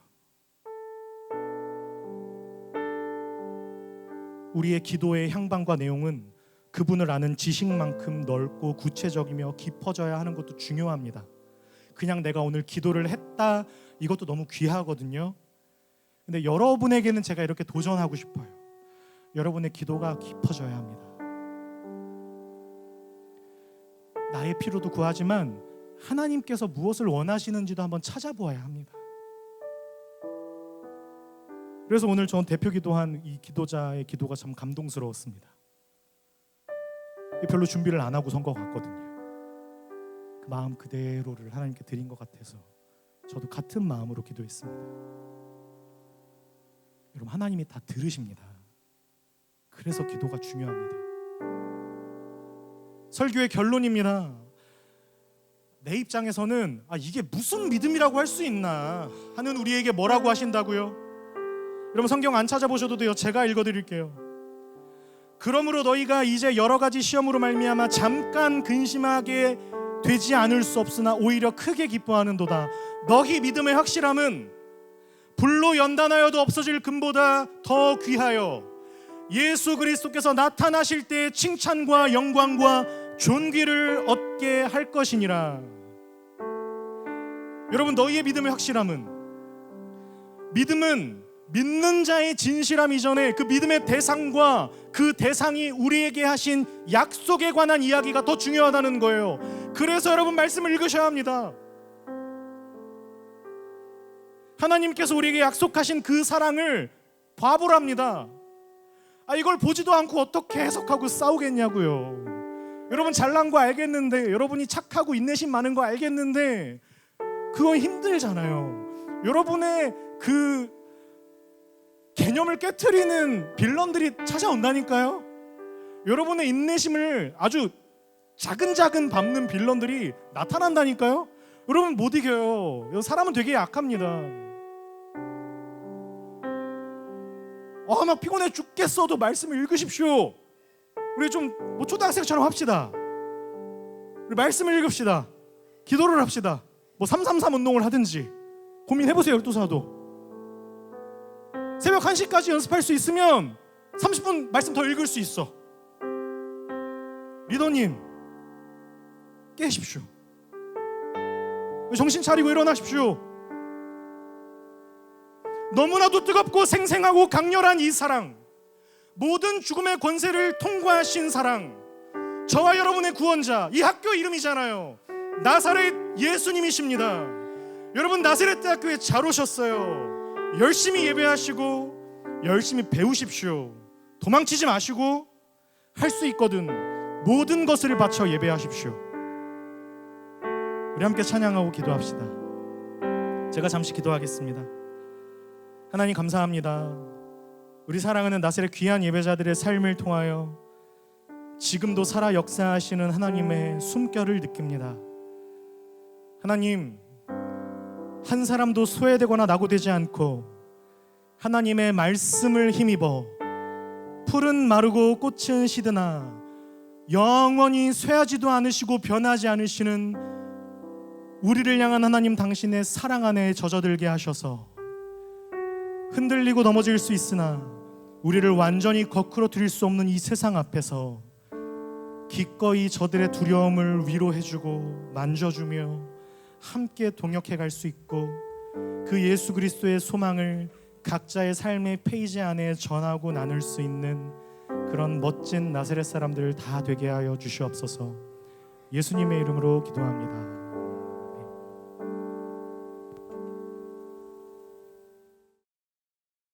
우리의 기도의 향방과 내용은 그분을 아는 지식만큼 넓고 구체적이며 깊어져야 하는 것도 중요합니다. 그냥 내가 오늘 기도를 했다, 이것도 너무 귀하거든요. 근데 여러분에게는 제가 이렇게 도전하고 싶어요. 여러분의 기도가 깊어져야 합니다. 나의 필요도 구하지만 하나님께서 무엇을 원하시는지도 한번 찾아보아야 합니다. 그래서 오늘 전 대표 기도한 이 기도자의 기도가 참 감동스러웠습니다. 별로 준비를 안 하고 선 것 같거든요. 그 마음 그대로를 하나님께 드린 것 같아서 저도 같은 마음으로 기도했습니다. 여러분 하나님이 다 들으십니다. 그래서 기도가 중요합니다. 설교의 결론입니다. 내 입장에서는 이게 무슨 믿음이라고 할 수 있나 하는 우리에게 뭐라고 하신다고요? 여러분 성경 안 찾아보셔도 돼요. 제가 읽어드릴게요. 그러므로 너희가 이제 여러 가지 시험으로 말미암아 잠깐 근심하게 되지 않을 수 없으나 오히려 크게 기뻐하는도다. 너희 믿음의 확실함은 불로 연단하여도 없어질 금보다 더 귀하여 예수 그리스도께서 나타나실 때 칭찬과 영광과 존귀를 얻게 할 것이니라. 여러분 너희의 믿음의 확실함은, 믿음은 믿는 자의 진실함 이전에 그 믿음의 대상과 그 대상이 우리에게 하신 약속에 관한 이야기가 더 중요하다는 거예요. 그래서 여러분 말씀을 읽으셔야 합니다. 하나님께서 우리에게 약속하신 그 사랑을 바보랍니다. 이걸 보지도 않고 어떻게 해석하고 싸우겠냐고요. 여러분 잘난 거 알겠는데, 여러분이 착하고 인내심 많은 거 알겠는데 그건 힘들잖아요. 여러분의 그 개념을 깨트리는 빌런들이 찾아온다니까요. 여러분의 인내심을 아주 작은 밟는 빌런들이 나타난다니까요. 여러분 못 이겨요. 사람은 되게 약합니다. 막 피곤해 죽겠어도 말씀을 읽으십시오. 우리 좀 초등학생처럼 합시다. 우리 말씀을 읽읍시다. 기도를 합시다. 333 운동을 하든지 고민해보세요. 12사도 새벽 1시까지 연습할 수 있으면 30분 말씀 더 읽을 수 있어. 리더님 깨십시오. 정신 차리고 일어나십시오. 너무나도 뜨겁고 생생하고 강렬한 이 사랑, 모든 죽음의 권세를 통과하신 사랑, 저와 여러분의 구원자, 이 학교 이름이잖아요. 나사렛 예수님이십니다. 여러분 나사렛 대학교에 잘 오셨어요. 열심히 예배하시고 열심히 배우십시오. 도망치지 마시고 할 수 있거든 모든 것을 바쳐 예배하십시오. 우리 함께 찬양하고 기도합시다. 제가 잠시 기도하겠습니다. 하나님 감사합니다. 우리 사랑하는 나사렛 귀한 예배자들의 삶을 통하여 지금도 살아 역사하시는 하나님의 숨결을 느낍니다. 하나님, 한 사람도 소외되거나 낙오되지 않고 하나님의 말씀을 힘입어 풀은 마르고 꽃은 시드나 영원히 쇠하지도 않으시고 변하지 않으시는 우리를 향한 하나님 당신의 사랑 안에 젖어들게 하셔서 흔들리고 넘어질 수 있으나 우리를 완전히 거꾸로 들일 수 없는 이 세상 앞에서 기꺼이 저들의 두려움을 위로해주고 만져주며 함께 동역해 갈 수 있고 그 예수 그리스도의 소망을 각자의 삶의 페이지 안에 전하고 나눌 수 있는 그런 멋진 나사렛 사람들 다 되게 하여 주시옵소서. 예수님의 이름으로 기도합니다.